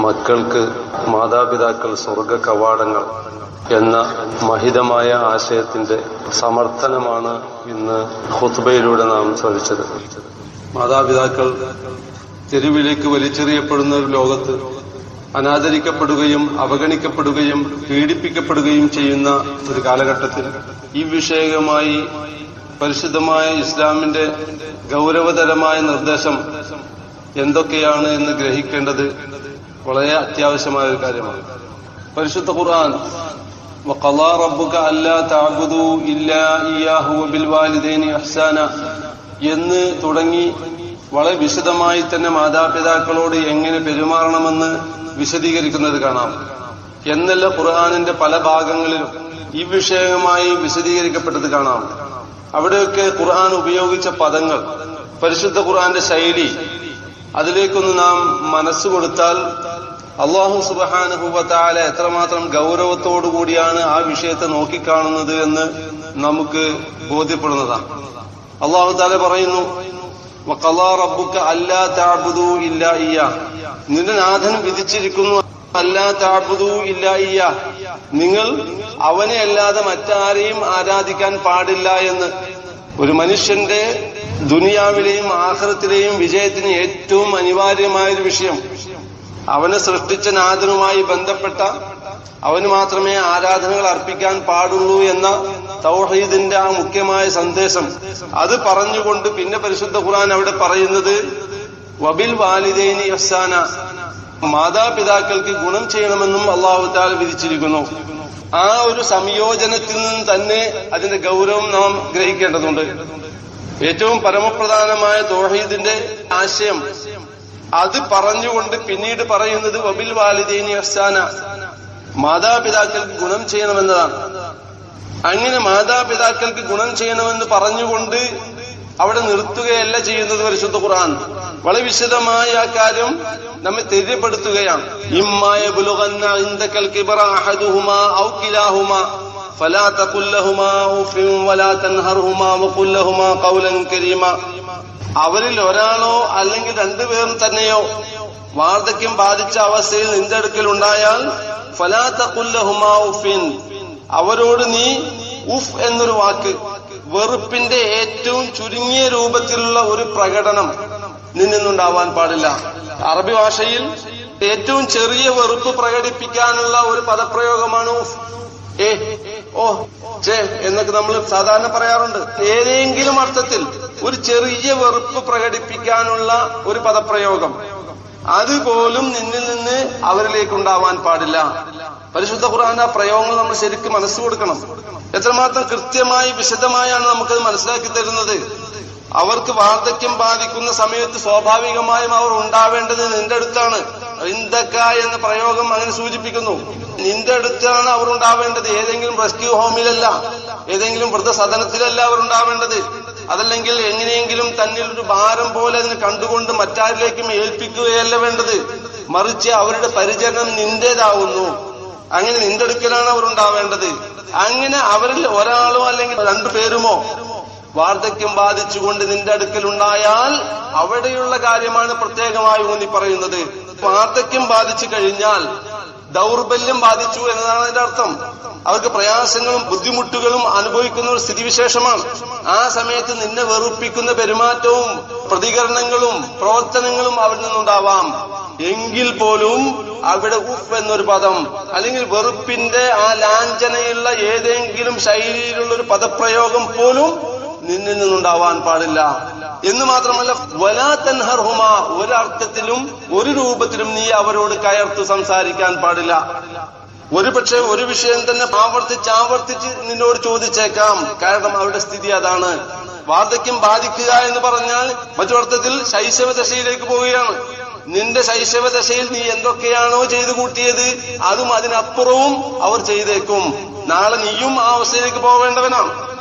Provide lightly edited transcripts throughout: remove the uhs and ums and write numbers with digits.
മക്കൾക്ക് മാതാപിതാക്കൾ സ്വർഗ കവാടങ്ങൾ എന്ന മഹിതമായ ആശയത്തിന്റെ സമർത്ഥനമാണ് ഇന്ന് ഖുത്ബയിലൂടെ നാം ശ്രവിച്ചത്. മാതാപിതാക്കൾ തെരുവിലേക്ക് വലിച്ചെറിയപ്പെടുന്ന ഒരു ലോകത്ത് അനാദരിക്കപ്പെടുകയും അവഗണിക്കപ്പെടുകയും പീഡിപ്പിക്കപ്പെടുകയും ചെയ്യുന്ന ഒരു കാലഘട്ടത്തിൽ ഈ വിഷയകമായി പരിശുദ്ധമായ ഇസ്ലാമിന്റെ ഗൗരവതരമായ നിർദ്ദേശം എന്തൊക്കെയാണ് എന്ന് ഗ്രഹിക്കേണ്ടത് വളരെ അത്യാവശ്യമായ ഒരു കാര്യമാണ്. പരിശുദ്ധ ഖുർആൻ വഖളാ റബ്ബുക അല്ലാ തഅബുദൂ ഇല്ലാ ഇയ്യാഹു വബിൽ വാലിദൈനി ഇഹ്സാന എന്ന് തുടങ്ങി വളരെ വിശദമായി തന്നെ മാതാപിതാക്കളോട് എങ്ങനെ പെരുമാറണമെന്ന് വിശദീകരിക്കുന്നത് കാണാം. എന്നല്ല ഖുർആനിന്റെ പല ഭാഗങ്ങളിലും ഈ വിഷയവുമായി വിശദീകരിക്കപ്പെട്ടത് കാണാം. അവിടെയൊക്കെ ഖുർആൻ ഉപയോഗിച്ച പദങ്ങൾ, പരിശുദ്ധ ഖുർആന്റെ ശൈലി, അതിലേക്കൊന്ന് നാം മനസ്സ് കൊടുത്താൽ അല്ലാഹു സുബ്ഹാനഹു വ തആല എത്രമാത്രം ഗൗരവത്തോടുകൂടിയാണ് ആ വിഷയത്തെ നോക്കിക്കാണുന്നത് എന്ന് നമുക്ക് ബോധ്യപ്പെടുന്നതാണ്. അല്ലാഹു തആല പറയുന്നു, വഖളാ റബ്ബുക അല്ലാ തഅബുദൂ ഇല്ലാ ഇയ്യാഹ്, നിന്റെ നാഥൻ വിധിച്ചിരിക്കുന്നു അല്ലാ തഅബുദൂ ഇല്ലാ ഇയ്യാഹ്, നിങ്ങൾ അവനെ അല്ലാതെ മറ്റാരെയും ആരാധിക്കാൻ പാടില്ല എന്ന്. ഒരു മനുഷ്യന്റെ ദുനിയാവിലെയും ആഖിറത്തിലെയും വിജയത്തിന് ഏറ്റവും അനിവാര്യമായൊരു വിഷയം അവനെ സൃഷ്ടിച്ച നാഥനുമായി ബന്ധപ്പെട്ട അവന് മാത്രമേ ആരാധനകൾ അർപ്പിക്കാൻ പാടുള്ളൂ എന്ന തൗഹീദിന്റെ ആ മുഖ്യമായ സന്ദേശം അത് പറഞ്ഞുകൊണ്ട് പിന്നെ പരിശുദ്ധ ഖുർആൻ അവിടെ പറയുന്നത് വബിൽ വാലിദൈനി ഇഹ്സാന, മാതാപിതാക്കൾക്ക് ഗുണം ചെയ്യണമെന്നും അല്ലാഹു തആല വിധിച്ചിരിക്കുന്നു. ആ ഒരു സംയോജനത്തിൽ നിന്ന് തന്നെ അതിന്റെ ഗൗരവം നാം ഗ്രഹിക്കേണ്ടതുണ്ട്. ഏറ്റവും പരമപ്രധാനമായ തൗഹീദിന്റെ ആശയം അത് പറഞ്ഞുകൊണ്ട് പിന്നീട് പറയുന്നത് വബിൽ വാലിദൈനി ഇഹ്സാന, മാതാപിതാക്കൾക്ക് ഗുണം ചെയ്യണമെന്നതാണ്. അങ്ങനെ മാതാപിതാക്കൾക്ക് ഗുണം ചെയ്യണമെന്ന് പറഞ്ഞുകൊണ്ട് അവിടെ നിർത്തുകയല്ല ചെയ്യുന്നത് പരിശുദ്ധ ഖുർആൻ. വളരെ വിശദമായ ആ കാര്യം നമ്മെ തെര്യപ്പെടുത്തുകയാണ്. ഇമ്മായ ബുലുഗന്ന ഇൻദകൽ കിബറ അഹദുഹുമാ ഔ കിലാഹുമാ ഫലാ തഖുൽ ലഹുമാ ഉഫിൻ വലാ തൻഹർഹുമാ വഖുൽ ലഹുമാ ഖൗലൻ കരീമാ, അവരിൽ ഒരാളോ അല്ലെങ്കിൽ രണ്ടുപേരും തന്നെയോ വാർദ്ധക്യം ബാധിച്ച അവസ്ഥയിൽ നിന്റെ അടുക്കൽ ഉണ്ടായാൽ ഫലാ തഖുൽ ലഹുമാ ഉഫിൻ, അവരോട് നീ ഉഫ് എന്നൊരു വാക്ക്, വെറുപ്പിന്റെ ഏറ്റവും ചുരുങ്ങിയ രൂപത്തിലുള്ള ഒരു പ്രകടനം നിന്നുണ്ടാവാൻ പാടില്ല. അറബി ഭാഷയിൽ ഏറ്റവും ചെറിയ വെറുപ്പ് പ്രകടിപ്പിക്കാനുള്ള ഒരു പദപ്രയോഗമാണ് ഉഫ്. ഓ ചേ എന്നൊക്കെ നമ്മൾ സാധാരണ പറയാറുണ്ട്. ഏതെങ്കിലും അർത്ഥത്തിൽ ഒരു ചെറിയ വെറുപ്പ് പ്രകടിപ്പിക്കാനുള്ള ഒരു പദപ്രയോഗം അതുപോലും നിന്നിൽ നിന്ന് അവരിലേക്കുണ്ടാവാൻ പാടില്ല. പരിശുദ്ധ ഖുർആൻ ആ പ്രയോഗങ്ങൾ നമ്മൾ ശരിക്കും മനസ്സ് കൊടുക്കണം. എത്രമാത്രം കൃത്യമായി വിശദമായാണ് നമുക്കത് മനസ്സിലാക്കി തരുന്നത്. അവർക്ക് വാർദ്ധക്യം ബാധിക്കുന്ന സമയത്ത് സ്വാഭാവികമായും അവർ ഉണ്ടാവേണ്ടത് നിന്റെ അടുത്താണ്. ഇൻദക എന്ന പ്രയോഗം അങ്ങനെ സൂചിപ്പിക്കുന്നു. നിന്റെ അടുത്താണ് അവർ ഉണ്ടാവേണ്ടത്. ഏതെങ്കിലും റെസ്ക്യൂ ഹോമിലല്ല, ഏതെങ്കിലും വൃദ്ധസദനത്തിലല്ല അവർ ഉണ്ടാവേണ്ടത്. അതല്ലെങ്കിൽ എങ്ങനെയെങ്കിലും തന്നിൽ ഒരു ഭാരം പോലെ അതിനെ കണ്ടുകൊണ്ട് മറ്റാരിലേക്കും ഏൽപ്പിക്കുകയല്ല വേണ്ടത്. മറിച്ച് അവരുടെ പരിചരണം നിന്റേതാവുന്നു. അങ്ങനെ നിന്റെ അടുക്കലാണ് അവർ ഉണ്ടാവേണ്ടത്. അങ്ങനെ അവരിൽ ഒരാളോ അല്ലെങ്കിൽ രണ്ടുപേരുമോ വാർദ്ധക്യം ബാധിച്ചുകൊണ്ട് നിന്റെ അടുക്കൽ ഉണ്ടായാൽ അവിടെയുള്ള കാര്യമാണ് പ്രത്യേകമായി ഊന്നി പറയുന്നത്. വാർദ്ധക്യം ബാധിച്ചു കഴിഞ്ഞാൽ ദൗർബല്യം ബാധിച്ചു എന്നതാണ് അതിന്റെ അർത്ഥം. അവർക്ക് പ്രയാസങ്ങളും ബുദ്ധിമുട്ടുകളും അനുഭവിക്കുന്ന ഒരു സ്ഥിതിവിശേഷമാണ്. ആ സമയത്ത് നിന്നെ വെറുപ്പിക്കുന്ന പെരുമാറ്റവും പ്രതികരണങ്ങളും പ്രവർത്തനങ്ങളും അവരിൽ നിന്നുണ്ടാവാം. എങ്കിൽ പോലും അവിടെ ഉഫ് എന്നൊരു പദം അല്ലെങ്കിൽ വെറുപ്പിന്റെ ആ ലാഞ്ചനയുള്ള ഏതെങ്കിലും ശൈലിയിലുള്ള ഒരു പദപ്രയോഗം പോലും നിന്നിൽ നിന്നുണ്ടാവാൻ പാടില്ല. എന്ന് മാത്രമല്ല വലാ തൻഹർഹുമാ, ഒരർത്ഥത്തിലും ഒരു രൂപത്തിലും നീ അവരോട് കയർത്ത് സംസാരിക്കാൻ പാടില്ല. ഒരുപക്ഷെ ഒരു വിഷയം തന്നെ ആവർത്തിച്ച് നിന്നോട് ചോദിച്ചേക്കാം. കാരണം അവരുടെ സ്ഥിതി അതാണ്. വാർദ്ധക്യം ബാധിക്കുക എന്ന് പറഞ്ഞാൽ മറ്റൊരർത്ഥത്തിൽ ശൈശവദശയിലേക്ക് പോവുകയാണ്. നിന്റെ ശൈശവദശയിൽ നീ എന്തൊക്കെയാണോ ചെയ്തു കൂട്ടിയത് അതും അതിനപ്പുറവും അവർ ചെയ്തേക്കും. നാളെ നീയും ആ അവസ്ഥയിലേക്ക് പോവേണ്ടവനാണ്.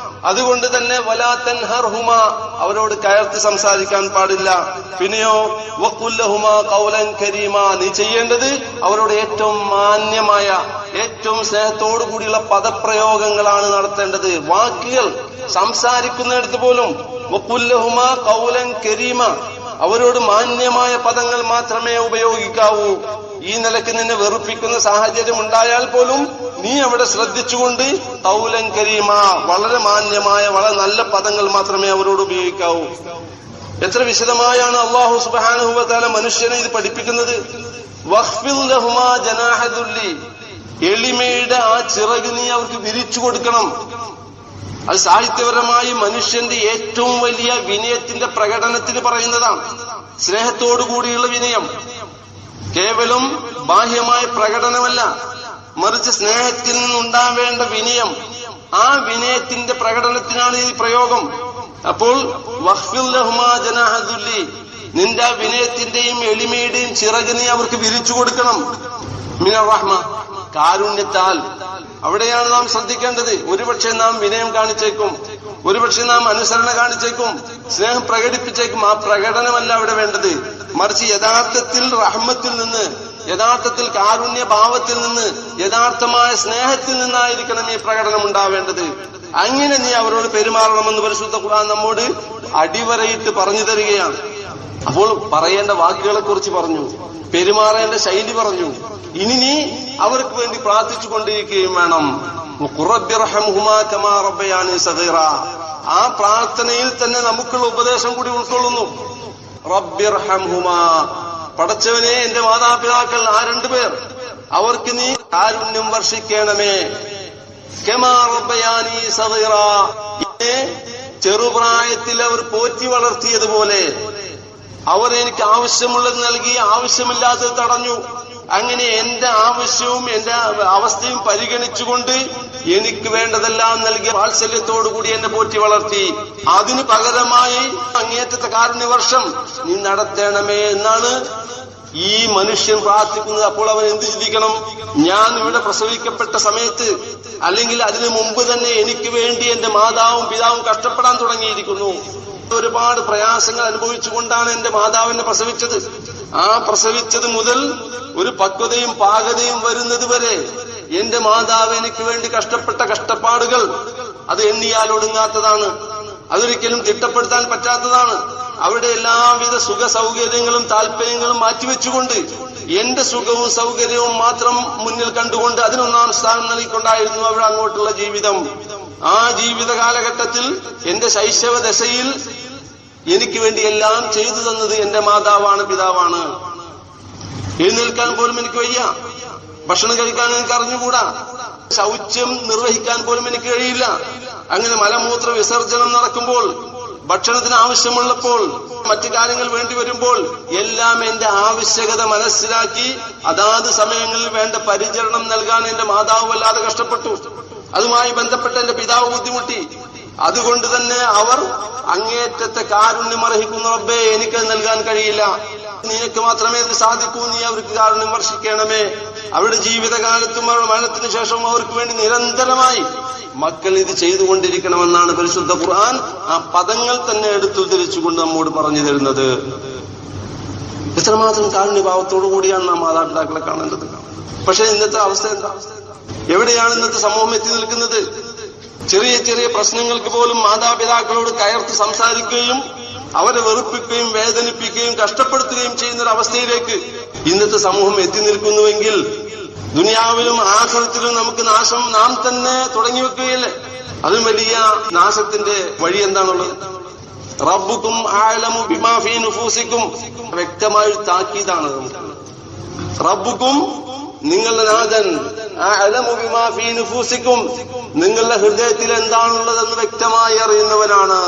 അതുകൊണ്ട് തന്നെ വലാ തൻഹർഹുമാ, അവരോട് കയർത്ത് സംസാരിക്കാൻ പാടില്ല. പിന്നെയോ വഖുൽ ലഹുമാ ഖൗലൻ കരീമാ, നീ ചെയ്യേണ്ടത് അവരോട് ഏറ്റവും മാന്യമായ ഏറ്റവും സ്നേഹത്തോടു കൂടിയുള്ള പദപ്രയോഗങ്ങളാണ് നടത്തേണ്ടത്. വാക്കുകൾ സംസാരിക്കുന്നിടത്ത് പോലും വഖുൽ ലഹുമാ ഖൗലൻ കരീമാ, അവരോട് മാന്യമായ പദങ്ങൾ മാത്രമേ ഉപയോഗിക്കാവൂ. ഈ നിലയ്ക്ക് നിന്നെ വെറുപ്പിക്കുന്ന സാഹചര്യം ഉണ്ടായാൽ പോലും നീ അവിടെ ശ്രദ്ധിച്ചുകൊണ്ട് ഖൗലൻ കരീമ, വളരെ മാന്യമായ വളരെ നല്ല പദങ്ങൾ മാത്രമേ അവരോട് ഉപയോഗിക്കാവൂ. എത്ര വിശദമായാണ് അല്ലാഹു സുബ്ഹാനഹു വ തആല മനുഷ്യനെ ഇത് പഠിപ്പിക്കുന്നത്. വഖ്ഫിദ് ലഹുമാ ജനാഹ ദുല്ലി, എളിമയുടെ ആ ചിറക് നീ അവർക്ക് വിരിച്ചു കൊടുക്കണം. അത് സാഹിത്യപരമായി മനുഷ്യന്റെ ഏറ്റവും വലിയ വിനയത്തിന്റെ പ്രകടനത്തിന് പറയുന്നതാണ്. സ്നേഹത്തോടുകൂടിയുള്ള വിനയം കേവലം ബാഹ്യമായ പ്രകടനമല്ല, മറിച്ച് സ്നേഹത്തിൽ നിന്നുണ്ടാവേണ്ട വിനയം, ആ വിനയത്തിന്റെ പ്രകടനത്തിനാണ് ഈ പ്രയോഗം. അപ്പോൾ വഖ്ഫിദ് ലഹുമാ ജനാഹ ദുല്ലി, നിന്റെ വിനയത്തിന്റെയും എളിമയുടെയും ചിറക് നീ അവർക്ക് വിരിച്ചു കൊടുക്കണം. മിനർ റഹ്മ, കാരുണ്യത്താൽ. അവിടെയാണ് നാം ശ്രദ്ധിക്കേണ്ടത്. ഒരുപക്ഷെ നാം വിനയം കാണിച്ചേക്കും, ഒരുപക്ഷെ നാം അനുസരണ കാണിച്ചേക്കും, സ്നേഹം പ്രകടിപ്പിച്ചേക്കും. ആ പ്രകടനമല്ല അവിടെ വേണ്ടത്, മറിച്ച് യഥാർത്ഥത്തിൽ റഹ്മത്തിൽ നിന്ന്, യഥാർത്ഥത്തിൽ കാരുണ്യ ഭാവത്തിൽ നിന്ന്, യഥാർത്ഥമായ സ്നേഹത്തിൽ നിന്നായിരിക്കണം ഈ പ്രകടനം ഉണ്ടാവേണ്ടത്. അങ്ങനെ നീ അവരോട് പെരുമാറണമെന്ന് പരിശുദ്ധ ഖുർആൻ നമ്മോട് അടിവരയിട്ട് പറഞ്ഞു തരികയാണ്. അപ്പോൾ പറയേണ്ട വാക്കുകളെ കുറിച്ച് പറഞ്ഞു, പെരുമാറേണ്ട ശൈലി പറഞ്ഞു. ഇനി നീ അവർക്ക് വേണ്ടി പ്രാർത്ഥിച്ചു കൊണ്ടിരിക്കുകയും വേണം. ഖുർറബ്ബിർഹംഹുമാ കമാ റബ്ബയാനി സഗീറ, ആ പ്രാർത്ഥനയിൽ തന്നെ നമുക്കുള്ള ഉപദേശം കൂടി ഉൾക്കൊള്ളുന്നു. റബ്ബിർഹംഹുമാ, പടച്ചവനെ എന്റെ മാതാപിതാക്കൾ ആ രണ്ടുപേർ, അവർക്ക് നീ കാരുണ്യം വർഷിക്കണമേ. കമാ റബ്ബയാനി സഗീറ, ചെറുപ്രായത്തിൽ അവർ പോറ്റി വളർത്തിയതുപോലെ അവർ എനിക്ക് ആവശ്യമുള്ളത് നൽകി, ആവശ്യമില്ലാത്തത് തടഞ്ഞു. അങ്ങനെ എന്റെ ആവശ്യവും എന്റെ അവസ്ഥയും പരിഗണിച്ചുകൊണ്ട് എനിക്ക് വേണ്ടതെല്ലാം നൽകിയ വാത്സല്യത്തോടുകൂടി എന്നെ പോറ്റി വളർത്തി. അതിന് പകരമായി അങ്ങേറ്റത്തെ കാരുണ്യവർഷം നീ നടത്തണമേ എന്നാണ് ഈ മനുഷ്യൻ പ്രാർത്ഥിക്കുന്നത്. അപ്പോൾ അവൻ എന്ത് ചിന്തിക്കണം? ഞാൻ ഇവിടെ പ്രസവിക്കപ്പെട്ട സമയത്ത് അല്ലെങ്കിൽ അതിനു മുമ്പ് തന്നെ എനിക്ക് വേണ്ടി എന്റെ മാതാവും പിതാവും കഷ്ടപ്പെടാൻ തുടങ്ങിയിരിക്കുന്നു. ഒരുപാട് പ്രയാസങ്ങൾ അനുഭവിച്ചുകൊണ്ടാണ് എന്റെ മാതാവിനെ പ്രസവിച്ചത്. ആ പ്രസവിച്ചത് മുതൽ ഒരു പക്വതയും പാകതയും വരുന്നത് വരെ എന്റെ മാതാവ് എനിക്ക് വേണ്ടി കഷ്ടപ്പെട്ട കഷ്ടപ്പാടുകൾ അത് എണ്ണിയാൽ ഒടുങ്ങാത്തതാണ്, അതൊരിക്കലും തിട്ടപ്പെടുത്താൻ പറ്റാത്തതാണ്. അവിടെ എല്ലാവിധ സുഖ സൗകര്യങ്ങളും താല്പര്യങ്ങളും മാറ്റിവെച്ചുകൊണ്ട് എന്റെ സുഖവും സൗകര്യവും മാത്രം മുന്നിൽ കണ്ടുകൊണ്ട് അതിനൊന്നാം സ്ഥാനം നൽകിക്കൊണ്ടായിരുന്നു അവിടെ അങ്ങോട്ടുള്ള ജീവിതം. ആ ജീവിത കാലഘട്ടത്തിൽ എന്റെ ശൈശവ ദശയിൽ എനിക്ക് വേണ്ടി എല്ലാം ചെയ്തു തന്നത് എന്റെ മാതാവാണ്, പിതാവാണ്. എഴുന്നേൽക്കാൻ പോലും എനിക്ക് വയ്യ, ഭക്ഷണം കഴിക്കാൻ എനിക്ക് അറിഞ്ഞുകൂടാ, ശൗച്യം നിർവഹിക്കാൻ പോലും എനിക്ക് കഴിയില്ല. അങ്ങനെ മലമൂത്ര വിസർജനം നടക്കുമ്പോൾ, ഭക്ഷണത്തിന് ആവശ്യമുള്ളപ്പോൾ, മറ്റു കാര്യങ്ങൾ വേണ്ടി വരുമ്പോൾ എല്ലാം എന്റെ ആവശ്യകത മനസ്സിലാക്കി അതാത് സമയങ്ങളിൽ വേണ്ട പരിചരണം നൽകാൻ എന്റെ മാതാവ് വല്ലാതെ കഷ്ടപ്പെട്ടു. അതുമായി ബന്ധപ്പെട്ട് എന്റെ പിതാവ് ബുദ്ധിമുട്ടി. അതുകൊണ്ട് തന്നെ അവർ അങ്ങേറ്റത്തെ കാരുണ്യം അർഹിക്കുന്ന റബ്ബേ, എനിക്കത് നൽകാൻ കഴിയില്ല, നിനക്ക് മാത്രമേ ഇത് സാധിക്കൂ, നീ അവർക്ക് കാരുണ്യം വർഷിക്കണമേ. അവരുടെ ജീവിതകാലത്തും അവരുടെ മരണത്തിന് ശേഷവും അവർക്ക് വേണ്ടി നിരന്തരമായി മക്കൾ ഇത് ചെയ്തുകൊണ്ടിരിക്കണമെന്നാണ് പരിശുദ്ധ ഖുർആൻ ആ പദങ്ങൾ തന്നെ എടുത്തുദ്ധരിച്ചുകൊണ്ട് നമ്മോട് പറഞ്ഞു തരുന്നത്. എത്രമാത്രം കാരുണ്യഭാവത്തോടു കൂടിയാണ് നാം മാതാപിതാക്കളെ കാണേണ്ടത്. പക്ഷെ ഇന്നത്തെ അവസ്ഥ എന്താ? എവിടെയാണ് ഇന്നത്തെ സമൂഹം എത്തി നിൽക്കുന്നത്? ചെറിയ ചെറിയ പ്രശ്നങ്ങൾക്ക് പോലും മാതാപിതാക്കളോട് കയർത്ത് സംസാരിക്കുകയും അവരെ വെറുപ്പിക്കുകയും വേദനിപ്പിക്കുകയും കഷ്ടപ്പെടുത്തുകയും ചെയ്യുന്ന ഒരു അവസ്ഥയിലേക്ക് ഇന്നത്തെ സമൂഹം എത്തി നിൽക്കുന്നുവെങ്കിൽ ദുനിയാവിലും ആഖിറത്തിലും നമുക്ക് നാശം നാം തന്നെ തുടങ്ങി വെക്കുകയല്ലേ? അതും വലിയ നാശത്തിന്റെ വഴി എന്താണുള്ളത്? റബ്ബുക്കും അഅലമു ബിമാ ഫീ നുഫൂസിക്കും, വ്യക്തമായ താക്കീതാണ്. റബ്ബുക്കും, നിങ്ങളുടെ നാഥൻ, അഅലമു ബിമാ ഫീ നുഫൂസിക്കും, നിങ്ങളുടെ ഹൃദയത്തിൽ എന്താണുള്ളതെന്ന് വ്യക്തമായി അറിയുന്നവനാണ്.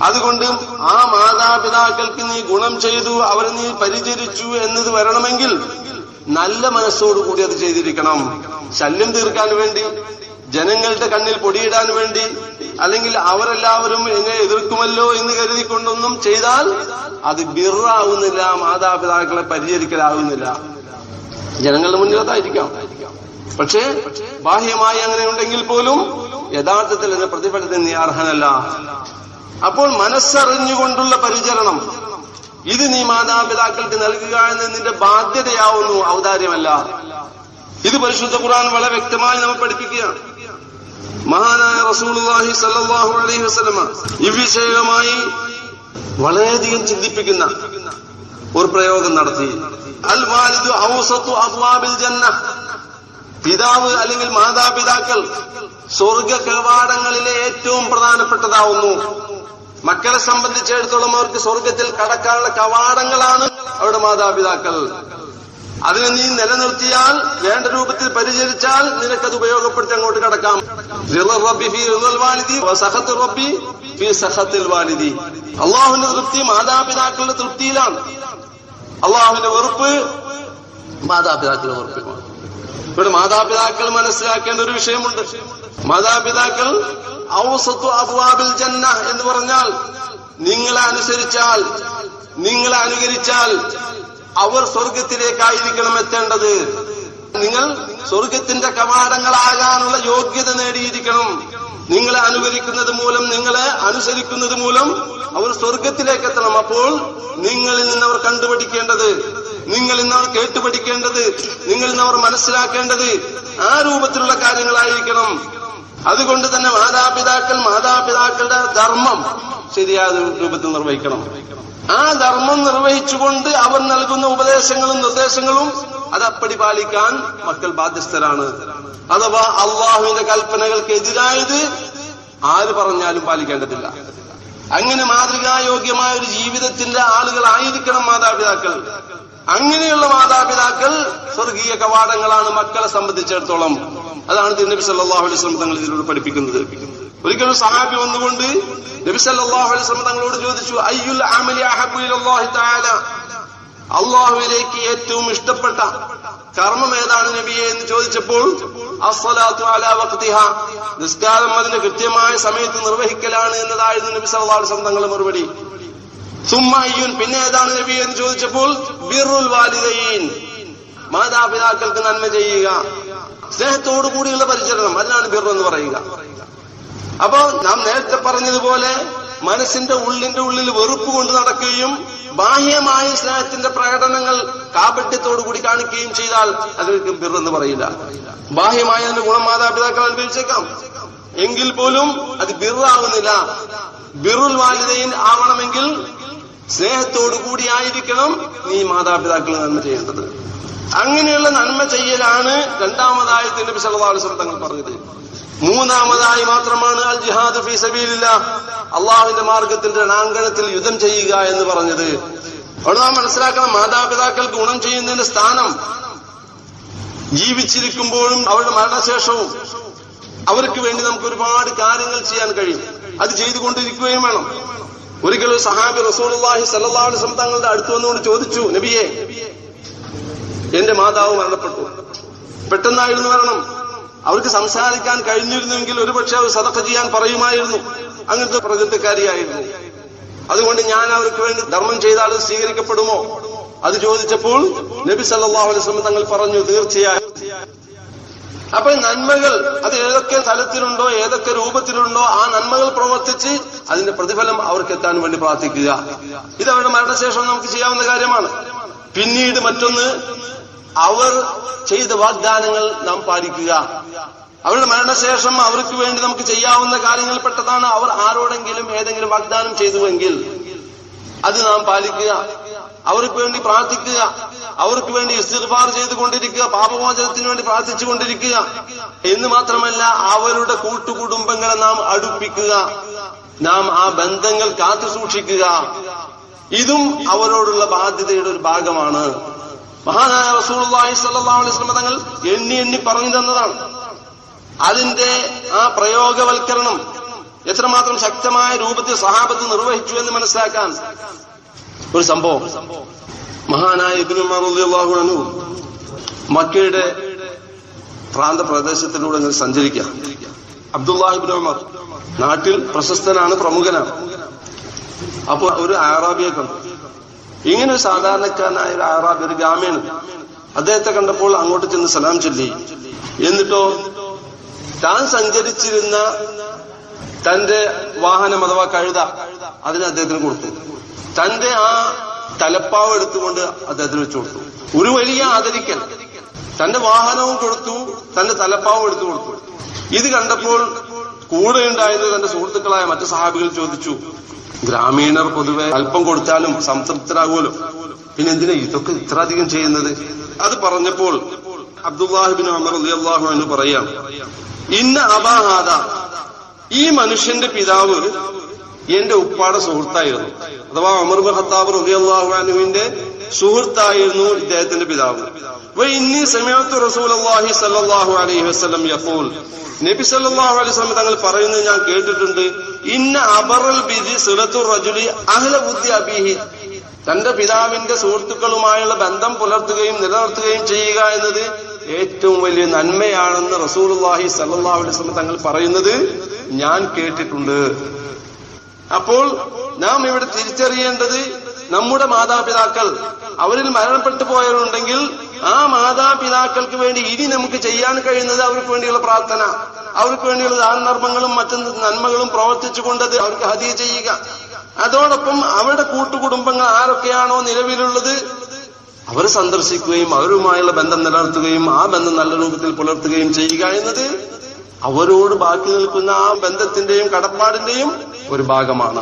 അതുകൊണ്ട് ആ മാതാപിതാക്കൾക്ക് നീ ഗുണം ചെയ്തു, അവരെ നീ പരിചരിച്ചു എന്നത് വരണമെങ്കിൽ നല്ല മനസ്സോടുകൂടി അത് ചെയ്തിരിക്കണം. ശല്യം തീർക്കാൻ വേണ്ടി, ജനങ്ങളുടെ കണ്ണിൽ പൊടിയിടാൻ വേണ്ടി, അല്ലെങ്കിൽ അവരെല്ലാവരും എന്നെ എതിർക്കുമല്ലോ എന്ന് കരുതിക്കൊണ്ടൊന്നും ചെയ്താൽ അത് ബിർറാവുന്നില്ല, മാതാപിതാക്കളെ പരിചരിക്കലാവുന്നില്ല. ജനങ്ങളുടെ മുന്നിൽ അതായിരിക്കാം. പക്ഷേ ബാഹ്യമായി അങ്ങനെ ഉണ്ടെങ്കിൽ പോലും യഥാർത്ഥത്തിൽ എന്ന പ്രതിഫലത്തിന് നീ അർഹനല്ല. അപ്പോൾ മനസ്സറിഞ്ഞുകൊണ്ടുള്ള പരിചരണം, ഇത് നീ മാതാപിതാക്കൾക്ക് നൽകുക എന്ന് നിന്റെ ബാധ്യതയാവുന്നു, ഔദാര്യമല്ല. ഇത് പരിശുദ്ധ ഖുർആൻ വളരെ വ്യക്തമായി നമ്മെ പഠിപ്പിക്കുകയാണ്. മഹാനായ റസൂലുള്ളാഹി സ്വല്ലല്ലാഹു അലൈഹി വസല്ലമ ഇവിഷയമായി വളരെയധികം ചിന്തിപ്പിക്കുന്ന ഒരു പ്രയോഗം നടത്തി. അൽ വാലിദു ഔസതു അബ്വാബിൽ ജന്ന, പിതാവ് അല്ലെങ്കിൽ മാതാപിതാക്കൾ സ്വർഗ കവാടങ്ങളിലെ ഏറ്റവും പ്രധാനപ്പെട്ടതാവുന്നു. മക്കളെ സംബന്ധിച്ചിടത്തോളം അവർക്ക് സ്വർഗത്തിൽ കടക്കാനുള്ള കവാടങ്ങളാണ് അവരുടെ മാതാപിതാക്കൾ. അതിനെ നീ നിലനിർത്തിയാൽ, വേണ്ട രൂപത്തിൽ പരിചരിച്ചാൽ നിനക്കത് ഉപയോഗപ്പെടുത്തി അങ്ങോട്ട് കടക്കാം. അള്ളാഹുവിന്റെ തൃപ്തി മാതാപിതാക്കളുടെ തൃപ്തിയിലാണ്. അള്ളാഹുവിന്റെ വെറുപ്പ് മാതാപിതാക്കളുടെ വെറുപ്പിലാണ്. ഇവിടെ മാതാപിതാക്കൾ മനസ്സിലാക്കേണ്ട ഒരു വിഷയമുണ്ട്. മാതാപിതാക്കൾ ഔസത്തു അബ്വാബിൽ ജന്ന എന്ന് പറഞ്ഞാൽ നിങ്ങളെ അനുസരിച്ചാൽ, നിങ്ങളെ അനുകരിച്ചാൽ അവർ സ്വർഗത്തിലേക്കായിരിക്കണം എത്തേണ്ടത്. നിങ്ങൾ സ്വർഗത്തിന്റെ കവാടങ്ങളാകാനുള്ള യോഗ്യത നേടിയിരിക്കണം. നിങ്ങളെ അനുകരിക്കുന്നത് മൂലം, നിങ്ങളെ അനുസരിക്കുന്നത് മൂലം അവർ സ്വർഗത്തിലേക്ക് എത്തണം. അപ്പോൾ നിങ്ങളിൽ നിന്ന് അവർ കണ്ടുപഠിക്കേണ്ടത്, നിങ്ങളിൽ നിന്ന് അവർ കേട്ടുപഠിക്കേണ്ടത്, നിങ്ങളിൽ നിന്ന് അവർ മനസ്സിലാക്കേണ്ടത് ആ രൂപത്തിലുള്ള കാര്യങ്ങളായിരിക്കണം. അതുകൊണ്ട് തന്നെ മാതാപിതാക്കളുടെ ധർമ്മം ശരിയായ രൂപത്തിൽ നിർവഹിക്കണം. ആ ധർമ്മം നിർവഹിച്ചുകൊണ്ട് അവർ നൽകുന്ന ഉപദേശങ്ങളും നിർദ്ദേശങ്ങളും അതപ്പടി പാലിക്കാൻ മക്കൾ ബാധ്യസ്ഥരാണ്. അഥവാ അള്ളാഹുവിന്റെ കൽപ്പനകൾക്ക് എതിരായത് ആര് പറഞ്ഞാലും പാലിക്കേണ്ടതില്ല. അങ്ങനെ മാതൃകായോഗ്യമായ ഒരു ജീവിതത്തിന്റെ ആളുകളായിരിക്കണം മാതാപിതാക്കൾ. അങ്ങനെയുള്ള മാതാപിതാക്കൾ സ്വർഗീയ കവാടങ്ങളാണ് മക്കളെ സംബന്ധിച്ചിടത്തോളം. അതാണ് നബി സല്ലല്ലാഹു അലൈഹി വസല്ലം തങ്ങൾ ഇതിലൂടെ പഠിപ്പിക്കുന്നത്. ഒരിക്കലും സഹാബി വന്നുകൊണ്ട് നബി സല്ലല്ലാഹു അലൈഹി വസല്ലം തങ്ങളോട് ചോദിച്ചു, അയ്യുൽ അമലി അഹബ്ബു ഇലല്ലാഹി തആല, അള്ളാഹുവിലേക്ക് ഏറ്റവും ഇഷ്ടപ്പെട്ട കർമ്മം ഏതാണ് നബിയെ എന്ന് ചോദിച്ചപ്പോൾ അസ്സലാത്തു അലാ വഖ്തിഹാ, നിസ്കാരം അതിന്റെ കൃത്യമായ സമയത്ത് നിർവഹിക്കലാണ് എന്നതായിരുന്നു നബി സല്ലല്ലാഹു അലൈഹി വസല്ലം തങ്ങളുടെ മറുപടി. സുമ്മ അയ്യുൻ, പിന്നെ ഏതാണ് നബി എന്ന് ചോദിച്ചപ്പോൾ ബിർറുൽ വാലിദൈൻ, മാതാപിതാക്കൾക്ക് നന്മ ചെയ്യുക, സ്നേഹത്തോടു കൂടിയുള്ള പരിചരണം, അതിനാണ് ബിർ എന്ന് പറയുക. അപ്പോ നാം നേരത്തെ പറഞ്ഞതുപോലെ മനസ്സിന്റെ ഉള്ളിൽ വെറുപ്പ് കൊണ്ട് നടക്കുകയും ബാഹ്യമായ സ്നേഹത്തിന്റെ പ്രകടനങ്ങൾ കാപട്യത്തോടുകൂടി കാണിക്കുകയും ചെയ്താൽ അതിലേക്ക് ബിർ എന്ന് പറയില്ല. ബാഹ്യമായ അതിന്റെ ഗുണം മാതാപിതാക്കൾ അനുഭവിച്ചേക്കാം, എങ്കിൽ പോലും അത് ബിറാവുന്നില്ല. ബിറുൽ വാലിദൈൻ ആവണമെങ്കിൽ സ്നേഹത്തോടു കൂടിയായിരിക്കണം നീ മാതാപിതാക്കൾ നന്മ ചെയ്യേണ്ടത്. അങ്ങനെയുള്ള നന്മ ചെയ്യലാണ് രണ്ടാമതായി നബി സല്ലല്ലാഹു അലൈഹി വസല്ലം തങ്ങൾ പറഞ്ഞത്. മൂന്നാമതായി മാത്രമാണ് അൽ ജിഹാദ് ഫീ സബീലില്ലാഹ്, അള്ളാഹുവിന്റെ മാർഗത്തിൽ രണാങ്കണത്തിൽ യുദ്ധം ചെയ്യുക എന്ന് പറഞ്ഞത്. അവിടെ നാം മനസ്സിലാക്കണം, മാതാപിതാക്കൾക്ക് ഗുണം ചെയ്യുന്നതിന്റെ സ്ഥാനം ജീവിച്ചിരിക്കുമ്പോഴും അവരുടെ മരണശേഷവും അവർക്ക് വേണ്ടി നമുക്ക് ഒരുപാട് കാര്യങ്ങൾ ചെയ്യാൻ കഴിയും. അത് ചെയ്തുകൊണ്ടിരിക്കുകയും വേണം. ഒരിക്കലും സഹാബി റസൂലുള്ളാഹി സ്വല്ലല്ലാഹു അലൈഹി വസല്ലം തങ്ങളുടെ അടുത്ത് വന്നുകൊണ്ട് ചോദിച്ചു, നബിയെ, എന്റെ മാതാവ് മരണപ്പെട്ടു, പെട്ടെന്നായിരുന്നു മരണം. അവർക്ക് സംസാരിക്കാൻ കഴിഞ്ഞിരുന്നുവെങ്കിൽ ഒരുപക്ഷെ അവർ സദഖ ചെയ്യാൻ പറയുമായിരുന്നു. അങ്ങനത്തെ പ്രകൃതിക്കാരിയായിരുന്നു. അതുകൊണ്ട് ഞാൻ അവർക്ക് വേണ്ടി ധർമ്മം ചെയ്താൽ അത് സ്വീകരിക്കപ്പെടുമോ? അത് ചോദിച്ചപ്പോൾ നബി സല്ലല്ലാഹു അലൈഹി വസല്ലം തങ്ങൾ പറഞ്ഞു, തീർച്ചയായും. അപ്പൊ നന്മകൾ അത് ഏതൊക്കെ തലത്തിലുണ്ടോ, ഏതൊക്കെ രൂപത്തിലുണ്ടോ ആ നന്മകൾ പ്രവർത്തിച്ച് അതിന്റെ പ്രതിഫലം അവർക്ക് എത്താൻ വേണ്ടി പ്രാർത്ഥിക്കുക. ഇത് അവരുടെ മരണശേഷം നമുക്ക് ചെയ്യാവുന്ന കാര്യമാണ്. പിന്നീട് മറ്റൊന്ന്, അവർ ചെയ്ത വാഗ്ദാനങ്ങൾ നാം പാലിക്കുക. അവരുടെ മരണശേഷം അവർക്ക് വേണ്ടി നമുക്ക് ചെയ്യാവുന്ന കാര്യങ്ങൾ പെട്ടതാണ്. അവർ ആരോടെങ്കിലും ഏതെങ്കിലും വാഗ്ദാനം ചെയ്തുവെങ്കിൽ അത് നാം പാലിക്കുക. അവർക്ക് വേണ്ടി പ്രാർത്ഥിക്കുക, അവർക്ക് വേണ്ടി ഇസ്തിഗ്ഫാർ ചെയ്തുകൊണ്ടിരിക്കുക, പാപമോചനത്തിന് വേണ്ടി പ്രാർത്ഥിച്ചുകൊണ്ടിരിക്കുക എന്ന് മാത്രമല്ല, അവരുടെ കൂട്ടുകുടുംബങ്ങളെ നാം അടുപ്പിക്കുക, നാം ആ ബന്ധങ്ങൾ കാത്തു സൂക്ഷിക്കുക. ഇതും അവരോടുള്ള ബാധ്യതയുടെ ഒരു ഭാഗമാണ്. മഹാനായ റസൂലുള്ളാഹി സ്വല്ലല്ലാഹു അലൈഹി വസല്ലം തങ്ങൾ എണ്ണി പറഞ്ഞു തന്നതാണ്. അതിന്റെ ആ പ്രയോഗവൽക്കരണം എത്രമാത്രം ശക്തമായ രൂപത്തിൽ സഹാബത്ത് നിർവഹിച്ചു എന്ന് മനസ്സിലാക്കാൻ ഒരു സംഭവം. മഹാനായ ഇബ്നു ഉമർ റളിയല്ലാഹു അൻഹു മക്കയുടെ പ്രാന്തപ്രദേശത്തിലൂടെ സഞ്ചരിക്കുക. അബ്ദുല്ലാഹി ഇബ്നു ഉമർ നാട്ടിൽ പ്രശസ്തനാണ്, പ്രമുഖനാണ്. അപ്പോൾ ഒരു അറാബിയെ കണ്ടു. ഇങ്ങനെ ഒരു സാധാരണക്കാരനായ ഒരു അറാബി, ഒരു ഗ്രാമീണൻ, അദ്ദേഹത്തെ കണ്ടപ്പോൾ അങ്ങോട്ട് ചെന്ന് സലാം ചൊല്ലി. എന്നിട്ടോ താൻ സഞ്ചരിച്ചിരുന്ന തന്റെ വാഹനം അഥവാ കഴുത അതിന് അദ്ദേഹത്തിന് കൊടുത്തു. തന്റെ ആ തലപ്പാവ് എടുത്തുകൊണ്ട് അദ്ദേഹത്തിന് വെച്ചു കൊടുത്തു. ഒരു വലിയ ആദരിക്കൽ. തന്റെ വാഹനവും കൊടുത്തു, തന്റെ തലപ്പാവും എടുത്തു കൊടുത്തു. ഇത് കണ്ടപ്പോൾ കൂടെ ഉണ്ടായത് തന്റെ സുഹൃത്തുക്കളായ മറ്റു സഹാബികൾ ചോദിച്ചു, ഗ്രാമീണർ പൊതുവെ അല്പം കൊടുത്താലും സംതൃപ്തരാകുമല്ലോ, പിന്നെ എന്തിനാ ഇതൊക്കെ ഇത്ര അധികം ചെയ്യുന്നത്? അത് പറഞ്ഞപ്പോൾ അബ്ദുല്ലാഹിബ്നു ഉമർ റളിയല്ലാഹു അൻഹു പറയാം, ഇന്ന അബാ ഹാദാ, ഈ മനുഷ്യന്റെ പിതാവ് എന്റെ ഉപ്പാടെ സുഹൃത്തായിരുന്നു. അഥവാ ഉമർ ഇബ്നു ഖത്താബ് റളിയല്ലാഹു അൻഹുവിന്റെ സുഹൃത്തായിരുന്നു ഇദ്ദേഹത്തിന്റെ പിതാവ്. വഇന്നി സമിഅതു റസൂലുള്ളാഹി സ്വല്ലല്ലാഹു അലൈഹി വസല്ലം യഖൂൽ, നബി സല്ലല്ലാഹു അലൈഹി വസല്ലം തങ്ങൾ പറയുന്നത് ഞാൻ കേട്ടിട്ടുണ്ട്, ഇന്ന അബറൽ ബിദി സിലത്തു റജുലി അഹ്ല ബുദ്ദി അബീഹി, തന്റെ പിതാവിന്റെ സുഹൃത്തുക്കളുമായുള്ള ബന്ധം പുലർത്തുകയും നിലനിർത്തുകയും ചെയ്യുക എന്നത് ഏറ്റവും വലിയ നന്മയാണെന്ന് റസൂലുള്ളാഹി സ്വല്ലല്ലാഹു അലൈഹി വസല്ലം തങ്ങൾ പറയുന്നത് ഞാൻ കേട്ടിട്ടുണ്ട്. അപ്പോൾ നാം ഇവിടെ തിരിച്ചറിയേണ്ടത്, നമ്മുടെ മാതാപിതാക്കൾ അവരിൽ മരണപ്പെട്ടു പോയവരുണ്ടെങ്കിൽ ആ മാതാപിതാക്കൾക്ക് വേണ്ടി ഇനി നമുക്ക് ചെയ്യാൻ കഴിയുന്നത് അവർക്ക് വേണ്ടിയുള്ള പ്രാർത്ഥന, അവർക്ക് വേണ്ടിയുള്ള ദാനധർമ്മങ്ങളും മറ്റു നന്മകളും പ്രവർത്തിച്ചുകൊണ്ടത് അവർക്ക് ഹദിയ ചെയ്യുക. അതോടൊപ്പം അവരുടെ കൂട്ടുകുടുംബങ്ങൾ ആരൊക്കെയാണോ നിലവിലുള്ളത് അവർ സന്ദർശിക്കുകയും അവരുമായുള്ള ബന്ധം നിലനിർത്തുകയും ആ ബന്ധം നല്ല രൂപത്തിൽ പുലർത്തുകയും ചെയ്യുക എന്നത് അവരോട് ബാക്കി നിൽക്കുന്ന ആ ബന്ധത്തിന്റെയും കടപ്പാടിന്റെയും ഒരു ഭാഗമാണ്.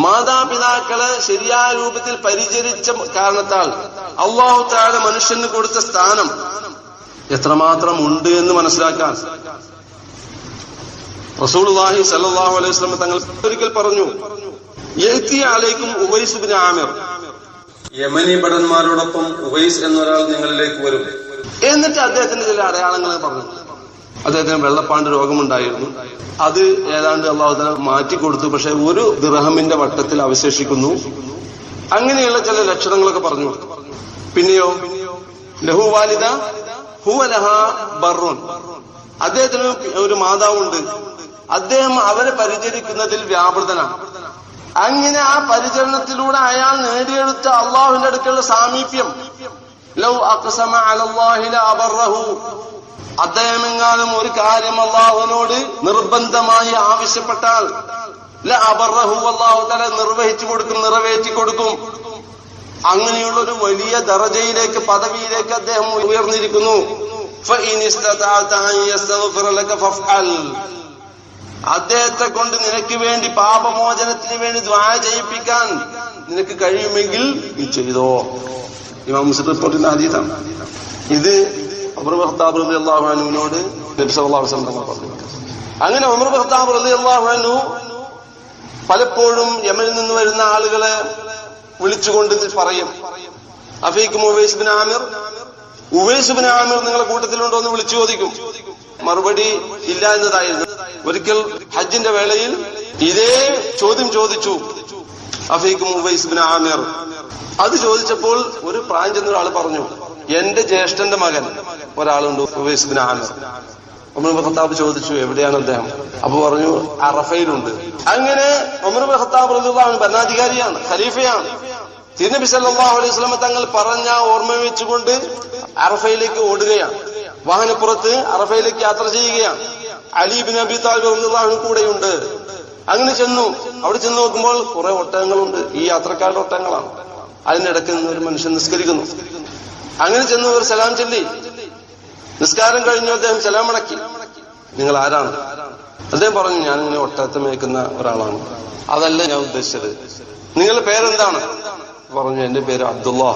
മാതാപിതാക്കളെ ശരിയായ രൂപത്തിൽ പരിചരിച്ച കാരണത്താൽ അല്ലാഹു തആല മനുഷ്യന് കൊടുത്ത സ്ഥാനം എത്രമാത്രം ഉണ്ട് എന്ന് മനസ്സിലാക്കാൻ റസൂലുള്ളാഹി സ്വല്ലല്ലാഹു അലൈഹി വസല്ലം തങ്ങൾ ഒരിക്കൽ പറഞ്ഞു, യഅതി അലൈക്കും ഉവൈസ് ഇബ്നു ആമിർ, യമനി ഭടന്മാരോടൊപ്പം ഉവൈസ് എന്നൊരാൾ നിങ്ങളിലേക്ക് വരും. എന്നിട്ട് അദ്ദേഹത്തിന്റെ ചില അടയാളങ്ങൾ പറഞ്ഞു. അദ്ദേഹത്തിന് വെള്ളപ്പാണ്ട് രോഗമുണ്ടായിരുന്നു. അത് ഏതാണ്ട് അല്ലാഹു തആല മാറ്റിക്കൊടുത്തു. പക്ഷെ ഒരു ദിർഹമിന്റെ വട്ടത്തിൽ അവശേഷിക്കുന്നു. അങ്ങനെയുള്ള ചില ലക്ഷണങ്ങളൊക്കെ പറഞ്ഞു. പിന്നെയോ ലഹു വാലിദ ഹുവ ലഹാ ബർറുൻ, അദ്ദേഹത്തിന് ഒരു മാതാവുണ്ട്, അദ്ദേഹം അവരെ പരിചരിക്കുന്നതിൽ വ്യാപൃതനാണ്. അങ്ങനെ ആ പരിചരണത്തിലൂടെ അയാൾ നേടിയെടുത്ത അള്ളാഹുവിന്റെ അടുക്കലുള്ള സാമീപ്യം, ലൗ അഖ്സമ അലല്ലാഹി ലഅബറഹു, അദ്ദേഹം എങ്ങാനും ഒരു കാര്യം അള്ളാഹുവിനോട് നിർബന്ധമായി ആവശ്യപ്പെട്ടാൽ ലഅബറഹു, അല്ലാഹു തആല നിർവഹിച്ചു കൊടുക്കും, നിറവേറ്റി കൊടുക്കും. അങ്ങനെയുള്ള ഒരു വലിയ ദറജയിലേക്ക്, പദവിയിലേക്ക് അദ്ദേഹം ഉയർന്നിരിക്കുന്നു. ഫഇൻ ഇസ്തതഅത അൻ യസ്തഗ്ഫിറ ലക ഫഫ്അൽ, അദ്ദേഹത്തെ കൊണ്ട് നിനക്ക് വേണ്ടി പാപമോചനത്തിന് വേണ്ടി ദുആ ചെയ്യിപ്പിക്കാൻ നിനക്ക് കഴിയുമെങ്കിൽ നീ ചെയ്തോ. ഇമാം മുസ്ലിം റിപ്പോർട്ടിന്റെ ഹദീസാണ് ഇത്. ഉമർ ഇബ്നു ഖത്താബ് റളിയല്ലാഹു അൻഹുവിനോട് നബി സല്ലല്ലാഹു അലൈഹി വസല്ലം പറഞ്ഞു. അങ്ങനെ ഉമർ ഇബ്നു ഖത്താബ് റളിയല്ലാഹു അൻഹു പലപ്പോഴും യമനിൽ നിന്ന് വരുന്ന ആളുകളെ വിളിച്ചുകൊണ്ട് പറയും, അഫീക്കും ഉവൈസ് ഇബ്നു ആമിർ, ഉവൈസ് ഇബ്നു ആമിർ നിങ്ങളുടെ കൂട്ടത്തിലുണ്ടോ എന്ന് വിളിച്ചു ചോദിക്കും. മറുപടി ഇല്ല എന്നതായിരുന്നു. ഒരിക്കൽ ഹജ്ജിന്റെ വേളയിൽ ഇതേ ചോദ്യം ചോദിച്ചു, അഫീക്കും ഉവൈസ് ഇബ്നു ആമിർ. അത് ചോദിച്ചപ്പോൾ ഒരു പ്രായം ചെന്ന ഒരാൾ പറഞ്ഞു, എന്റെ ജ്യേഷ്ഠന്റെ മകൻ ഒരാളുണ്ട് ഉവൈസ് ഇബ്നു ആമിർ. ഉമർ ഇബ്നു ഖത്താബ് ചോദിച്ചു, എവിടെയാണ് അദ്ദേഹം? അപ്പൊ പറഞ്ഞു, അറഫയിലുണ്ട്. അങ്ങനെ ഉമർ ഇബ്നു ഖത്താബ് റളിയല്ലാഹു അൻഹു ഭരണാധികാരിയാണ്, ഖലീഫയാണ്. തിരുനബി സല്ലല്ലാഹു അലൈഹി വസല്ലം തങ്ങൾ പറഞ്ഞ ഓർമ്മ വെച്ചുകൊണ്ട് അറഫയിലേക്ക് ഓടുകയാണ്. വാഹനപ്പുറത്ത് അറഫയിലേക്ക് യാത്ര ചെയ്യുകയാണ്. അലി ഇബ്നു അബീ ത്വാലിബ് റളിയല്ലാഹു അൻഹു കൂടെയുണ്ട്. അങ്ങനെ ചെന്നു. അവിടെ ചെന്ന് നോക്കുമ്പോൾ കുറെ ഒട്ടകങ്ങളുണ്ട്. ഈ യാത്രക്കാരുടെ ഒട്ടകങ്ങളാണ്. അതിനിടയ്ക്ക് നിന്ന് ഒരു മനുഷ്യൻ നിസ്കരിക്കുന്നു. അങ്ങനെ ചെന്ന് ഒരു സലാം ചൊല്ലി. നിസ്കാരം കഴിഞ്ഞു അദ്ദേഹം സലാം മടക്കി. നിങ്ങൾ ആരാണ്? അദ്ദേഹം പറഞ്ഞു, ഞാനിങ്ങനെ ഒട്ടകത്തെ മേയ്ക്കുന്ന ഒരാളാണ്. അതല്ല ഞാൻ ഉദ്ദേശിച്ചത്. നിങ്ങളുടെ പേരെന്താണ്? പറഞ്ഞു, എന്റെ പേര് അബ്ദുല്ലാ.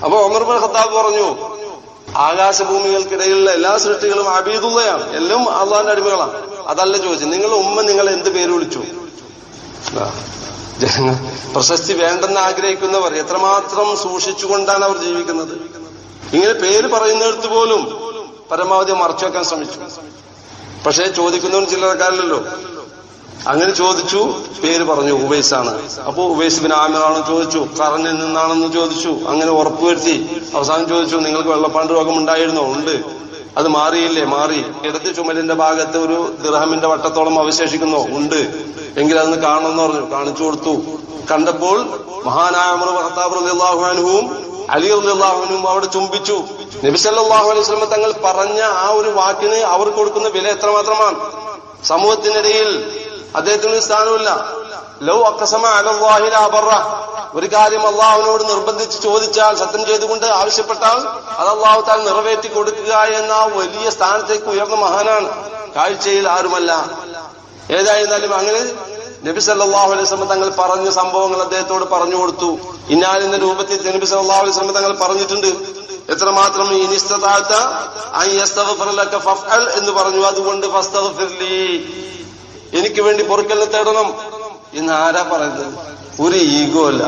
അപ്പൊ ഉമർ ഇബ്നു ഖത്താബ് പറഞ്ഞു, ആകാശഭൂമികൾക്കിടയിലുള്ള എല്ലാ സൃഷ്ടികളും അബീദുള്ളയാണ്, എല്ലാം അള്ളാഹിന്റെ അടിമകളാണ്. അതല്ല ചോദിച്ചു, നിങ്ങളുടെ ഉമ്മ നിങ്ങളെ എന്ത് പേര് വിളിച്ചു? ജനങ്ങൾ പ്രശസ്തി വേണ്ടെന്ന് ആഗ്രഹിക്കുന്നവർ എത്രമാത്രം സൂക്ഷിച്ചുകൊണ്ടാണ് അവർ ജീവിക്കുന്നത്. ഇങ്ങനെ പേര് പറയുന്നിടത്ത് പോലും പരമാവധി മറച്ചു വെക്കാൻ ശ്രമിച്ചു. പക്ഷേ ചോദിക്കുന്നവൻ ചില്ലറക്കാരല്ലോ. അങ്ങനെ ചോദിച്ചു, പേര് പറഞ്ഞു, ഉവൈസാണ്. അപ്പോ ഉവൈസ് ഇബ്നു ആമിറാണെന്ന് ചോദിച്ചു, ഖറനിൽ നിന്നാണെന്ന് ചോദിച്ചു. അങ്ങനെ ഉറപ്പുവരുത്തി. അവസാനം ചോദിച്ചു, നിങ്ങൾക്ക് വെള്ളപ്പാണ്ട് രോഗം ഉണ്ടായിരുന്നോ? ഉണ്ട്. അത് മാറിയില്ലേ? മാറി. ഇടത് ചുമലിന്റെ ഭാഗത്ത് ഒരു ദിർഹമിന്റെ വട്ടത്തോളം അവശേഷിക്കുന്നോ? ഉണ്ട്. എങ്കിൽ അതൊന്ന് കാണണമെന്ന് പറഞ്ഞു. കാണിച്ചു കൊടുത്തു. കണ്ടപ്പോൾ മഹാനായ ഉമർ ഇബ്നു ഖത്താബ് റളിയല്ലാഹു അൻഹുവും അലി റളിയല്ലാഹു അൻഹുവും അവിടെ ചുംബിച്ചു. നബി സല്ലല്ലാഹു അലൈഹി വസല്ലം തങ്ങൾ പറഞ്ഞ ആ ഒരു വാക്കിന് അവർ കൊടുക്കുന്ന വില എത്രമാത്രമാണ്. സമൂഹത്തിനിടയിൽ അദ്ദേഹത്തിന് സ്ഥാനമില്ല. ലൗ അഖ്സമ അലല്ലാഹി ലഅബറ, ഒരു കാര്യം അള്ളാഹുവിനോട് നിർബന്ധിച്ച് ചോദിച്ചാൽ, സത്യം ചെയ്തുകൊണ്ട് ആവശ്യപ്പെട്ടാൽ അത് അള്ളാഹു തആല നിറവേറ്റി കൊടുക്കുക എന്ന വലിയ സ്ഥാനത്തേക്ക് ഉയർന്ന മഹാനാണ്. കാഴ്ചയിൽ ആരുമല്ല. ഏതായിരുന്നാലും അങ്ങനെ നബി സല്ലല്ലാഹു അലൈഹി വസല്ലം തങ്ങൾ പറഞ്ഞ സംഭവങ്ങൾ അദ്ദേഹത്തോട് പറഞ്ഞു കൊടുത്തു. ഇന്നാലിന്റെ രൂപത്തിൽ നബി സല്ലല്ലാഹു അലൈഹി വസല്ലം തങ്ങൾ പറഞ്ഞിട്ടുണ്ട്. എത്രമാത്രം ഇനിസ്തതാഅത അൻ യസ്തഗ്ഫിറ ലക ഫഫ്അൽ എന്ന് പറഞ്ഞു. അതുകൊണ്ട് ഫസ്തഗ്ഫിർലി, എനിക്ക് വേണ്ടി പൊറുക്കലിനെ തേടണം എന്ന് ആരാ പറയുന്നത്? ഒരു ഈഗോ അല്ല,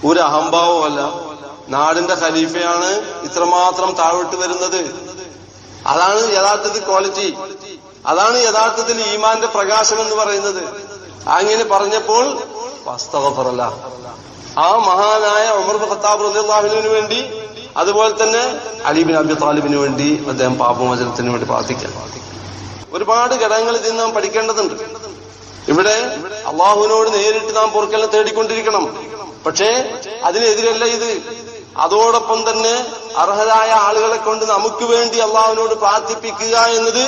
ഒരു അഹംഭാവവും അല്ല. നാടിന്റെ ഖലീഫയാണ് ഇത്രമാത്രം താഴോട്ട് വരുന്നത്. അതാണ് യഥാർത്ഥത്തിൽ ക്വാളിറ്റി, അതാണ് യഥാർത്ഥത്തിൽ ഈമാന്റെ പ്രകാശം എന്ന് പറയുന്നത്. അങ്ങനെ പറഞ്ഞപ്പോൾ ഫസ്തഗ്ഫിറ, ആ മഹാനായ ഉമർ ഇബ്നു ഖത്താബ് റളിയല്ലാഹു അൻഹുവിന് വേണ്ടി, അതുപോലെ തന്നെ അലി ബിൻ അബി താലിബിന് വേണ്ടി അദ്ദേഹം പാപമോചനത്തിന് വേണ്ടി പ്രാർത്ഥിക്കാൻ. ഒരുപാട് ഘടകങ്ങൾ ഇതിൽ നാം പഠിക്കേണ്ടതുണ്ട്. ഇവിടെ അള്ളാഹുവിനോട് നേരിട്ട് നാം പൊറുക്കലിനെ തേടിക്കൊണ്ടിരിക്കണം. പക്ഷേ അതിനെതിരല്ല ഇത്. അതോടൊപ്പം തന്നെ അർഹരായ ആളുകളെ കൊണ്ട് നമുക്ക് വേണ്ടി അള്ളാഹുവിനോട് പ്രാർത്ഥിപ്പിക്കുക എന്നത്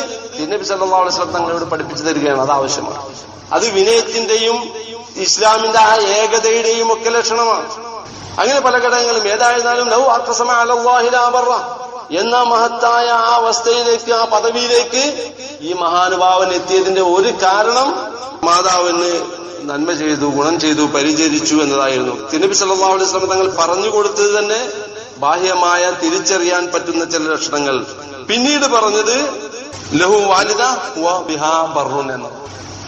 നബി സല്ലല്ലാഹു അലൈഹി വസല്ലം തങ്ങളോട് പഠിപ്പിച്ചു തരികയാണ്. അത് ആവശ്യമാണ്. അത് വിനയത്തിന്റെയും ഇസ്ലാമിന്റെ ആ ഏകതയുടെയും ഒക്കെ ലക്ഷണമാണ്. അങ്ങനെ പല ഘടകങ്ങളും. ഏതായിരുന്നാലും ലൗ അഖ്സമ അലല്ലാഹി ലാ ബറ എന്ന മഹത്തായ ആ അവസ്ഥയിലേക്ക്, ആ പദവിയിലേക്ക് ഈ മഹാനുഭാവൻ എത്തിയതിന്റെ ഒരു കാരണം മാതാവിന് നന്മ ചെയ്തു, ഗുണം ചെയ്തു, പരിചരിച്ചു എന്നതായിരുന്നു. നബി സല്ലല്ലാഹു അലൈഹി വസല്ലം തങ്ങൾ പറഞ്ഞു കൊടുത്തത് തന്നെ ബാഹ്യമായ തിരിച്ചറിയാൻ പറ്റുന്ന ചില ലക്ഷണങ്ങൾ. പിന്നീട് പറഞ്ഞത് ലഹു വാലിദ വ ബിഹാ ബർറുൻ എന്നത്.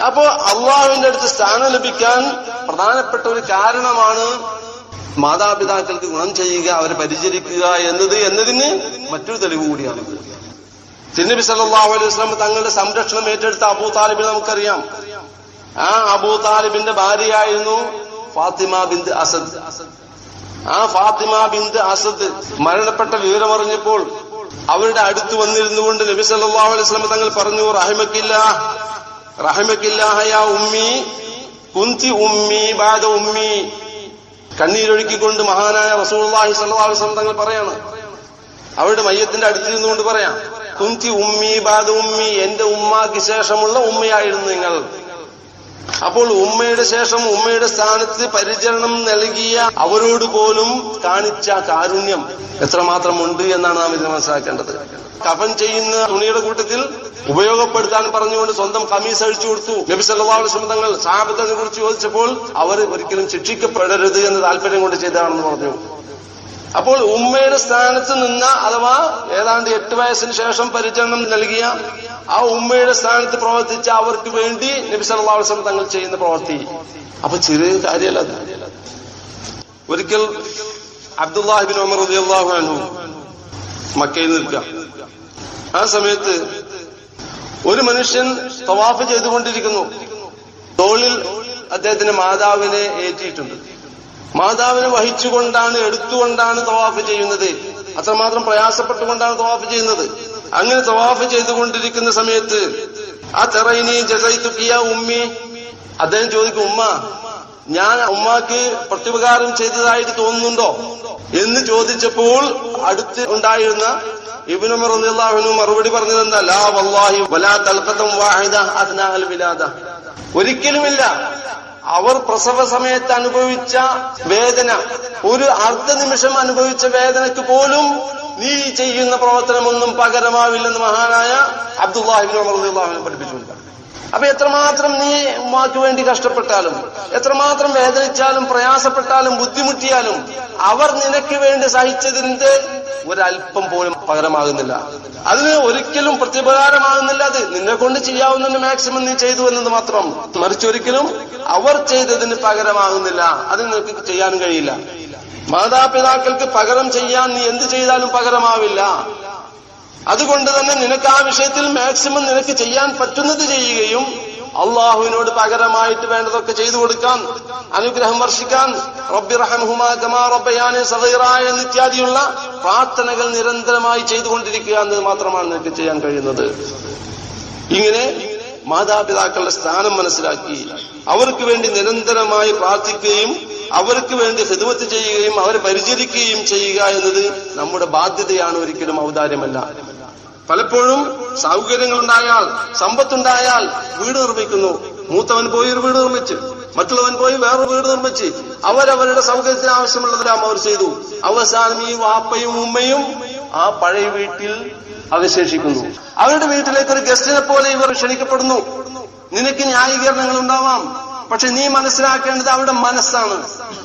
അപ്പോ അള്ളാഹുവിന്റെ അടുത്ത് സ്ഥാനം ലഭിക്കാൻ പ്രധാനപ്പെട്ട ഒരു കാരണമാണ് മാതാപിതാക്കൾക്ക് ഗുണം ചെയ്യുക, അവരെ പരിചരിക്കുക എന്നതിന് മറ്റൊരു തെളിവ് കൂടിയാണ്. നബി സല്ലല്ലാഹു അലൈഹി വസല്ലം തങ്ങളുടെ സംരക്ഷണം ഏറ്റെടുത്ത അബൂ താലിബിനെ നമുക്കറിയാം. ആ അബൂ താലിബിന്റെ ഭാര്യയായിരുന്നു ഫാത്തിമ ബിന്ത് അസദ്. ആ ഫാത്തിമ ബിന്ത് അസദ് മരണപ്പെട്ട വിവരമറിഞ്ഞപ്പോൾ അവരുടെ അടുത്ത് വന്നിരുന്നുകൊണ്ട് നബി സല്ലല്ലാഹു അലൈഹി വസല്ലം തങ്ങൾ പറഞ്ഞു, റഹിമക്കില്ലാഹ യാ ഉമ്മി കുന്തി ഉമ്മി ബഅദ ഉമ്മി. കണ്ണീരൊഴുക്കിക്കൊണ്ട് മഹാനായ റസൂലുള്ളാഹി സ്വല്ലല്ലാഹു അലൈഹി വസല്ലം തങ്ങൾ പറയാണ്, അവരുടെ മയ്യത്തിന്റെ അടുത്തിരുന്നുകൊണ്ട് പറയാം, കുന്തി ഉമ്മി ബഅദ ഉമ്മി, എന്റെ ഉമ്മാക്ക് ശേഷമുള്ള ഉമ്മയായിരുന്നു നിങ്ങൾ. അപ്പോൾ ഉമ്മയുടെ ശേഷം ഉമ്മയുടെ സ്ഥാനത്ത് പരിചരണം നൽകിയ അവരോട് പോലും കാണിച്ച കാരുണ്യം എത്രമാത്രം ഉണ്ട് എന്നാണ് നാം ഇത് മനസ്സിലാക്കേണ്ടത്. കഫൻ ചെയ്യുന്ന തുണിയുടെ കൂട്ടത്തിൽ ഉപയോഗപ്പെടുത്താൻ പറഞ്ഞുകൊണ്ട് സ്വന്തം കമീസ് അഴിച്ചു കൊടുത്തു. നബി സല്ലല്ലാഹു അലൈഹി വസല്ലം തങ്ങൾ സഹാബത്തിനെ കുറിച്ച് ചോദിച്ചപ്പോൾ അവർ ഒരിക്കലും ശിക്ഷിക്കപ്പെടരുത് എന്ന് താല്പര്യം കൊണ്ട് ചെയ്തതാണെന്ന് പറഞ്ഞു. അപ്പോൾ ഉമ്മയുടെ സ്ഥാനത്ത് നിന്ന, അഥവാ ഏതാണ്ട് 8 വയസ്സിന് ശേഷം പരിചരണം നൽകിയ ആ ഉമ്മയുടെ സ്ഥാനത്ത് പ്രവർത്തിച്ച അവർക്ക് വേണ്ടി നബി സല്ലല്ലാഹു അലൈഹി വസല്ലം തങ്ങൾ ചെയ്യുന്ന പ്രവൃത്തി അപ്പൊ ചെറിയ കാര്യമല്ല. ഒരിക്കൽ അബ്ദുല്ലാഹി ഇബ്നു ഉമർ റളിയല്ലാഹു അൻഹു മക്കയിൽ നിൽക്കുക. ആ സമയത്ത് ഒരു മനുഷ്യൻ തവാഫ് ചെയ്തുകൊണ്ടിരിക്കുന്നു. തോളിൽ അദ്ദേഹത്തിന്റെ മാതാവിനെ ഏറ്റിയിട്ടുണ്ട്. മാതാവിനെ വഹിച്ചുകൊണ്ടാണ്, എടുത്തുകൊണ്ടാണ് തവാഫ് ചെയ്യുന്നത്. അത്രമാത്രം പ്രയാസപ്പെട്ടുകൊണ്ടാണ് തവാഫ് ചെയ്യുന്നത്. അങ്ങനെ തവാഫ് ചെയ്തുകൊണ്ടിരിക്കുന്ന സമയത്ത് ആ തെറൈനി ജസൈതുകിയ ഉമ്മി, അദ്ദേഹം ചോദിക്കും, ഉമ്മ, ഞാൻ ഉമ്മാക്ക് പ്രത്യുപകാരം ചെയ്തതായിട്ട് തോന്നുന്നുണ്ടോ എന്ന് ചോദിച്ചപ്പോൾ അടുത്ത് ഉണ്ടായിരുന്ന ഇബ്നു ഉമർ റളിയല്ലാഹു അൻഹു മറുപടി പറഞ്ഞത് എന്താ? ലാ വല്ലാഹി വലാ തൽഖതം വാഹിദ അസ്നാ അൽ വിലാദ. ഒരിക്കലുമില്ല. അവർ പ്രസവ സമയത്ത് അനുഭവിച്ച വേദന, ഒരു അർദ്ധനിമിഷം അനുഭവിച്ച വേദനയ്ക്ക് പോലും നീ ചെയ്യുന്ന പ്രവർത്തനമൊന്നും പകരമാവില്ലെന്ന് മഹാനായ അബ്ദുല്ലാഹി ഇബ്നു ഉമർ റളിയല്ലാഹു അൻഹു പഠിപ്പിച്ചിട്ടുണ്ട്. അപ്പൊ എത്രമാത്രം നീ ഉമ്മാക്ക് വേണ്ടി കഷ്ടപ്പെട്ടാലും, എത്രമാത്രം വേദനിച്ചാലും, പ്രയാസപ്പെട്ടാലും, ബുദ്ധിമുട്ടിയാലും അവർ നിനക്ക് വേണ്ടി സഹിച്ചതിന്റെ ഒരല്പം പോലും പകരമാകുന്നില്ല. അതിന് ഒരിക്കലും പ്രത്യുപകാരമാകുന്നില്ല. അത് നിന്നെ കൊണ്ട് ചെയ്യാവുന്നതിന് മാക്സിമം നീ ചെയ്തു എന്നത് മാത്രം. മറിച്ചൊരിക്കലും അവർ ചെയ്തതിന് പകരമാകുന്നില്ല. അത് നിനക്ക് ചെയ്യാനും കഴിയില്ല. മാതാപിതാക്കൾക്ക് പകരം ചെയ്യാൻ നീ എന്ത് ചെയ്താലും പകരമാവില്ല. അതുകൊണ്ട് തന്നെ നിനക്ക് ആ വിഷയത്തിൽ മാക്സിമം നിനക്ക് ചെയ്യാൻ പറ്റുന്നത് ചെയ്യുകയും അള്ളാഹുവിനോട് പകരമായിട്ട് വേണ്ടതൊക്കെ ചെയ്തു കൊടുക്കാൻ, അനുഗ്രഹം വർഷിക്കാൻ, റബ്ബി റഹ്മഹുമാ കമാ റബ്ബയാനി സഗീറാ എന്നിത്യാദിയുള്ള പ്രാർത്ഥനകൾ നിരന്തരമായി ചെയ്തുകൊണ്ടിരിക്കുക എന്നത് മാത്രമാണ് നിനക്ക് ചെയ്യാൻ കഴിയുന്നത്. ഇങ്ങനെ മാതാപിതാക്കളുടെ സ്ഥാനം മനസ്സിലാക്കി അവർക്ക് വേണ്ടി നിരന്തരമായി പ്രാർത്ഥിക്കുകയും അവർക്ക് വേണ്ടി ഖിദ്മത്ത് ചെയ്യുകയും അവരെ പരിചരിക്കുകയും ചെയ്യുക എന്നത് നമ്മുടെ ബാധ്യതയാണ്, ഒരിക്കലും ഔദാര്യമല്ല. പലപ്പോഴും സൗകര്യങ്ങളുണ്ടായാൽ, സമ്പത്തുണ്ടായാൽ വീട് നിർമ്മിക്കുന്നു. മൂത്തവൻ പോയി ഒരു വീട് നിർമ്മിച്ച്, മറ്റുള്ളവൻ പോയി വേറൊരു വീട് നിർമ്മിച്ച് അവരവരുടെ സൗകര്യത്തിന് ആവശ്യമുള്ളതെല്ലാം അവർ ചെയ്തു. അവസാനം ഈ വാപ്പയും ഉമ്മയും ആ പഴയ വീട്ടിൽ അവശേഷിക്കുന്നു. അവരുടെ വീട്ടിലേക്ക് ഒരു ഗസ്റ്റിനെ പോലെ ഇവർ ക്ഷണിക്കപ്പെടുന്നു. നിനക്ക് ന്യായീകരണങ്ങൾ ഉണ്ടാവാം. പക്ഷെ നീ മനസ്സിലാക്കേണ്ടത് അവരുടെ മനസ്സാണ്.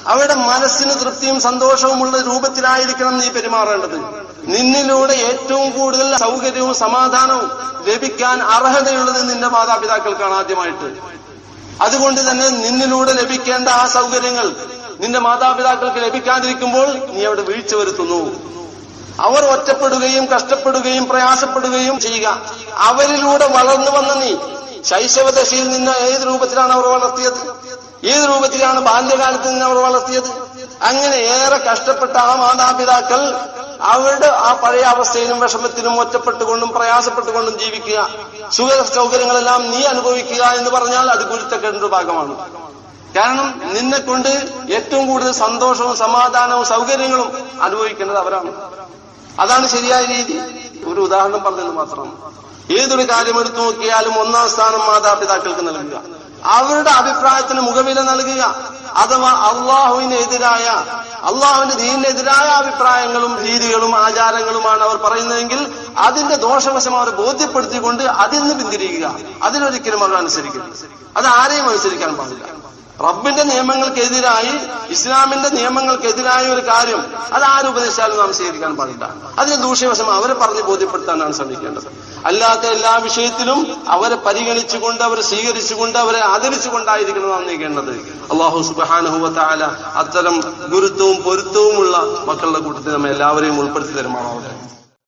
അവരുടെ മനസ്സിന് തൃപ്തിയും സന്തോഷവുമുള്ള രൂപത്തിലായിരിക്കണം നീ പെരുമാറേണ്ടത്. നിന്നിലൂടെ ഏറ്റവും കൂടുതൽ സൗകര്യവും സമാധാനവും ലഭിക്കാൻ അർഹതയുള്ളത് നിന്റെ മാതാപിതാക്കൾക്കാണ് ആദ്യമായിട്ട്. അതുകൊണ്ട് തന്നെ നിന്നിലൂടെ ലഭിക്കേണ്ട ആ സൗകര്യങ്ങൾ നിന്റെ മാതാപിതാക്കൾക്ക് ലഭിക്കാതിരിക്കുമ്പോൾ നീ അവിടെ വീഴ്ച വരുത്തുന്നു. അവർ ഒറ്റപ്പെടുകയും കഷ്ടപ്പെടുകയും പ്രയാസപ്പെടുകയും ചെയ്യുക. അവരിലൂടെ വളർന്നു വന്ന നീ ശൈശവദശയിൽ നിന്ന് ഏത് രൂപത്തിലാണ് അവർ വളർത്തിയത്? ഏത് രൂപത്തിലാണ് ബാല്യകാലത്ത് നിന്ന് അവർ വളർത്തിയത്? അങ്ങനെ ഏറെ കഷ്ടപ്പെട്ട ആ മാതാപിതാക്കൾ അവരുടെ ആ പഴയ അവസ്ഥയിലും വിഷമത്തിലും ഒറ്റപ്പെട്ടുകൊണ്ടും പ്രയാസപ്പെട്ടുകൊണ്ടും ജീവിക്കുക, സുഖ സൗകര്യങ്ങളെല്ലാം നീ അനുഭവിക്കുക എന്ന് പറഞ്ഞാൽ അത് ഗുരുത്തക്കേണ്ട ഭാഗമാണ്. കാരണം നിന്നെ കൊണ്ട് ഏറ്റവും കൂടുതൽ സന്തോഷവും സമാധാനവും സൗകര്യങ്ങളും അനുഭവിക്കേണ്ടത് അവരാണ്. അതാണ് ശരിയായ രീതി. ഒരു ഉദാഹരണം പറഞ്ഞത് മാത്രമാണ്. ഏതൊരു കാര്യം എടുത്തു നോക്കിയാലും ഒന്നാം സ്ഥാനം മാതാപിതാക്കൾക്ക് നൽകുക, അവരുടെ അഭിപ്രായത്തിന് മുഖവില നൽകുക. അഥവാ അള്ളാഹുവിനെതിരായ, അള്ളാഹുവിന്റെ ദീനിനെതിരായ അഭിപ്രായങ്ങളും രീതികളും ആചാരങ്ങളുമാണ് അവർ പറയുന്നതെങ്കിൽ അതിന്റെ ദോഷവശം അവർ ബോധ്യപ്പെടുത്തിക്കൊണ്ട് അതിൽ നിന്ന് പിന്തിരിയുക. അതിലൊരിക്കലും അവർ അനുസരിക്കരുത്. അത് ആരെയും അനുസരിക്കാൻ പാടില്ല. റബ്ബിന്റെ നിയമങ്ങൾക്കെതിരായി, ഇസ്ലാമിന്റെ നിയമങ്ങൾക്കെതിരായ ഒരു കാര്യം അത് ആരുപദേശിച്ചാലും നാം സ്വീകരിക്കാൻ പാടില്ല. അതിന് ദൂഷ്യവശം അവരെ പറഞ്ഞ് ബോധ്യപ്പെടുത്താനാണ് ശ്രമിക്കേണ്ടത്. അല്ലാത്ത എല്ലാ വിഷയത്തിലും അവരെ പരിഗണിച്ചുകൊണ്ട്, അവരെ സ്വീകരിച്ചുകൊണ്ട്, അവരെ ആദരിച്ചുകൊണ്ടായിരിക്കണം നാം നീക്കേണ്ടത്. അല്ലാഹു സുബ്ഹാനഹു വ തആല അത്തരം ഗുരുത്വവും പൊരുത്തവുമുള്ള മക്കളുടെ കൂട്ടത്തിൽ നമ്മെ എല്ലാവരെയും ഉൾപ്പെടുത്തി തരുമാറാവട്ടെ.